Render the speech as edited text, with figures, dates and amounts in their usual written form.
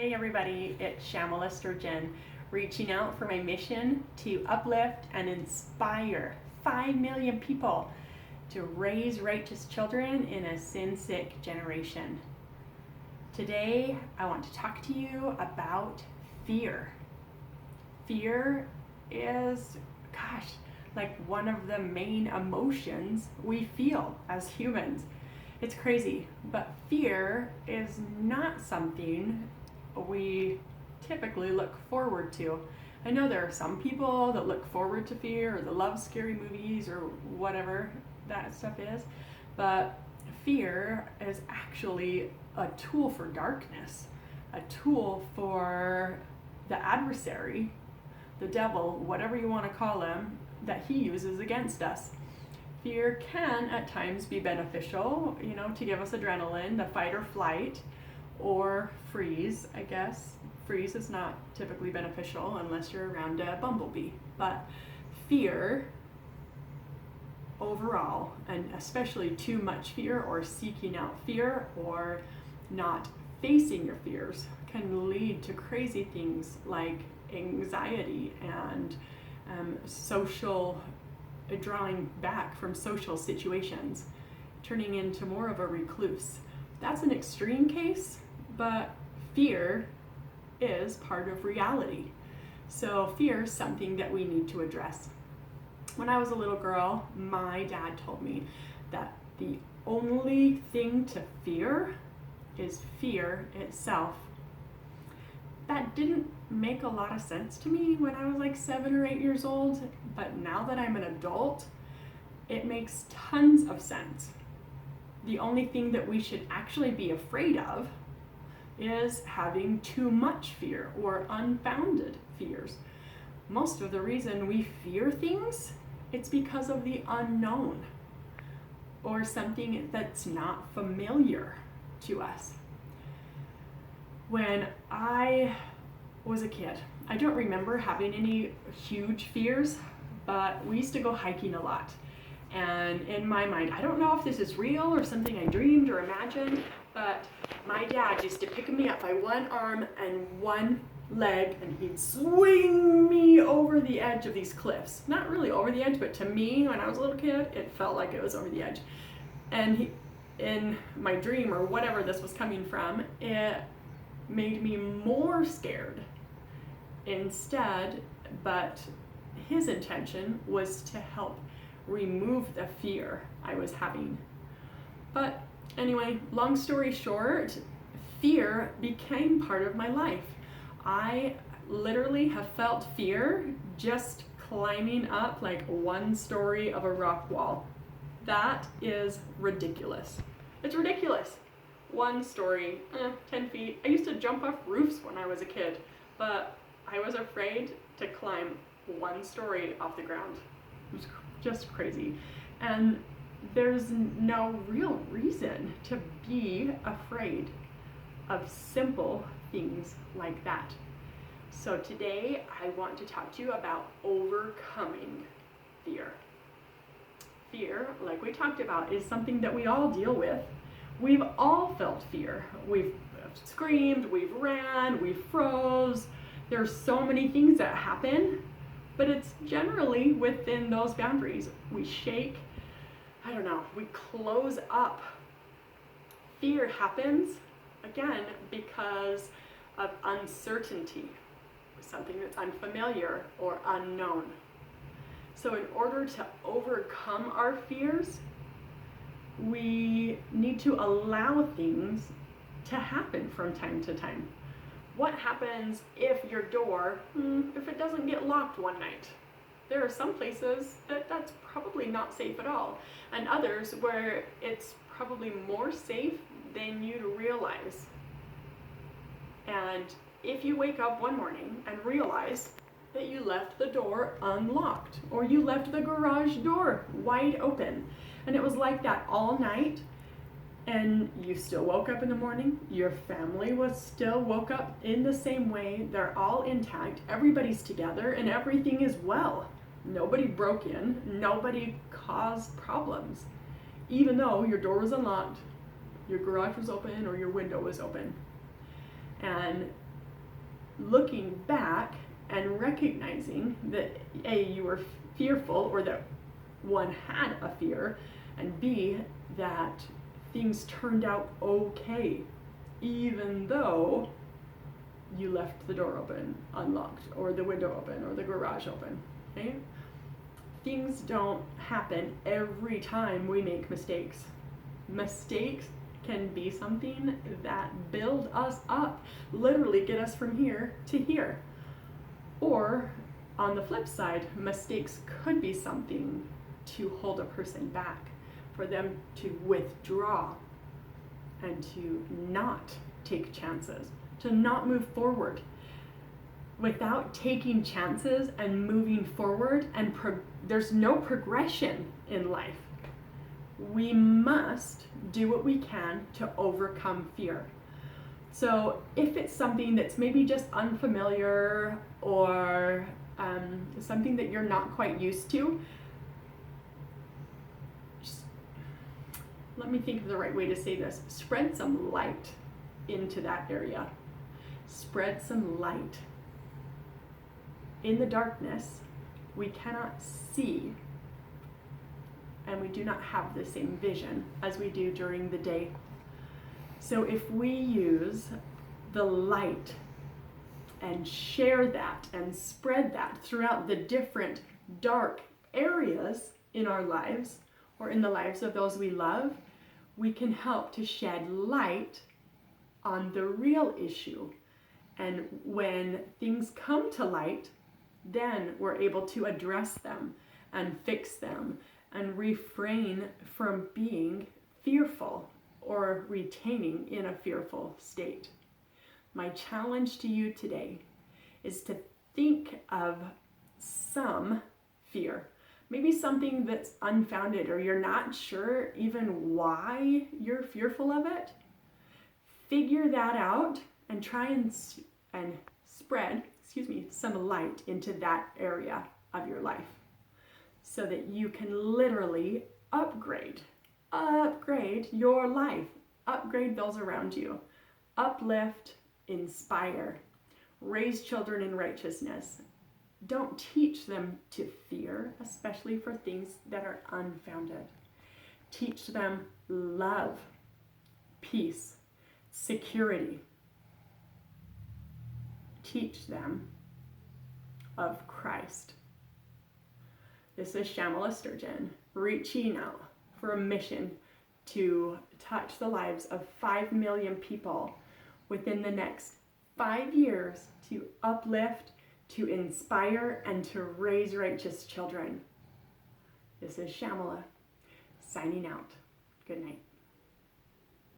Hey everybody, it's Shamala Sturgeon, reaching out for my mission to uplift and inspire 5 million people to raise righteous children in a sin-sick generation. Today, I want to talk to you about fear. Fear is, like one of the main emotions we feel as humans. It's crazy, but fear is not something we typically look forward to. I know there are some people that look forward to fear or that love scary movies or whatever that stuff is, but fear is actually a tool for darkness, a tool for the adversary, the devil, whatever you want to call him, that he uses against us. Fear can at times be beneficial, to give us adrenaline, the fight or flight, or freeze, I guess. Freeze is not typically beneficial unless you're around a bumblebee. But fear overall, and especially too much fear or seeking out fear or not facing your fears, can lead to crazy things like anxiety and social drawing back from social situations, turning into more of a recluse. That's an extreme case, but fear is part of reality. So fear is something that we need to address. When I was a little girl, my dad told me that the only thing to fear is fear itself. That didn't make a lot of sense to me when I was like 7 or 8 years old, but now that I'm an adult, it makes tons of sense. The only thing that we should actually be afraid of is having too much fear or unfounded fears. Most of the reason we fear things, it's because of the unknown or something that's not familiar to us. When I was a kid, I don't remember having any huge fears, but we used to go hiking a lot. And in my mind, I don't know if this is real or something I dreamed or imagined, but my dad used to pick me up by one arm and one leg, and he'd swing me over the edge of these cliffs. Not really over the edge, but to me, when I was a little kid, it felt like it was over the edge. And in my dream, or whatever this was coming from, it made me more scared instead, but his intention was to help remove the fear I was having. But anyway, long story short, fear became part of my life. I literally have felt fear just climbing up like one story of a rock wall. That is ridiculous. It's ridiculous. One story, 10 feet. I used to jump off roofs when I was a kid, but I was afraid to climb one story off the ground. It was just crazy. And there's no real reason to be afraid of simple things like that. So today I want to talk to you about overcoming fear. Fear, like we talked about, is something that we all deal with. We've all felt fear. We've screamed, we've ran, we froze. There's so many things that happen, but it's generally within those boundaries. We shake, we close up. Fear happens, again, because of uncertainty, something that's unfamiliar or unknown. So in order to overcome our fears, we need to allow things to happen from time to time. What happens if your door, if it doesn't get locked one night? There are some places that's probably not safe at all, and others where it's probably more safe than you'd realize. And if you wake up one morning and realize that you left the door unlocked, or you left the garage door wide open, and it was like that all night, and you still woke up in the morning, your family was still woke up in the same way, they're all intact, everybody's together, and everything is well. Nobody broke in, nobody caused problems, even though your door was unlocked, your garage was open, or your window was open. And looking back and recognizing that A, you were fearful, or that one had a fear, and B, that things turned out okay, even though you left the door open, unlocked, or the window open, or the garage open. Okay? Things don't happen every time we make mistakes. Mistakes can be something that build us up, literally get us from here to here. Or on the flip side, mistakes could be something to hold a person back, for them to withdraw and to not take chances, to not move forward. Without taking chances and moving forward, and there's no progression in life. We must do what we can to overcome fear. So if it's something that's maybe just unfamiliar, or something that you're not quite used to, let me think of the right way to say this. Spread some light into that area. Spread some light. In the darkness, we cannot see, and we do not have the same vision as we do during the day. So if we use the light and share that and spread that throughout the different dark areas in our lives, or in the lives of those we love, we can help to shed light on the real issue. And when things come to light, then we're able to address them and fix them and refrain from being fearful or retaining in a fearful state. My challenge to you today is to think of some fear, maybe something that's unfounded, or you're not sure even why you're fearful of it. Figure that out and try and spread, some light into that area of your life, so that you can literally upgrade your life, upgrade those around you, uplift, inspire, raise children in righteousness. Don't teach them to fear, especially for things that are unfounded. Teach them love, peace, security. Teach them of Christ. This is Shamala Sturgeon, reaching out for a mission to touch the lives of 5 million people within the next 5 years, to uplift, to inspire, and to raise righteous children. This is Shamala, signing out. Good night.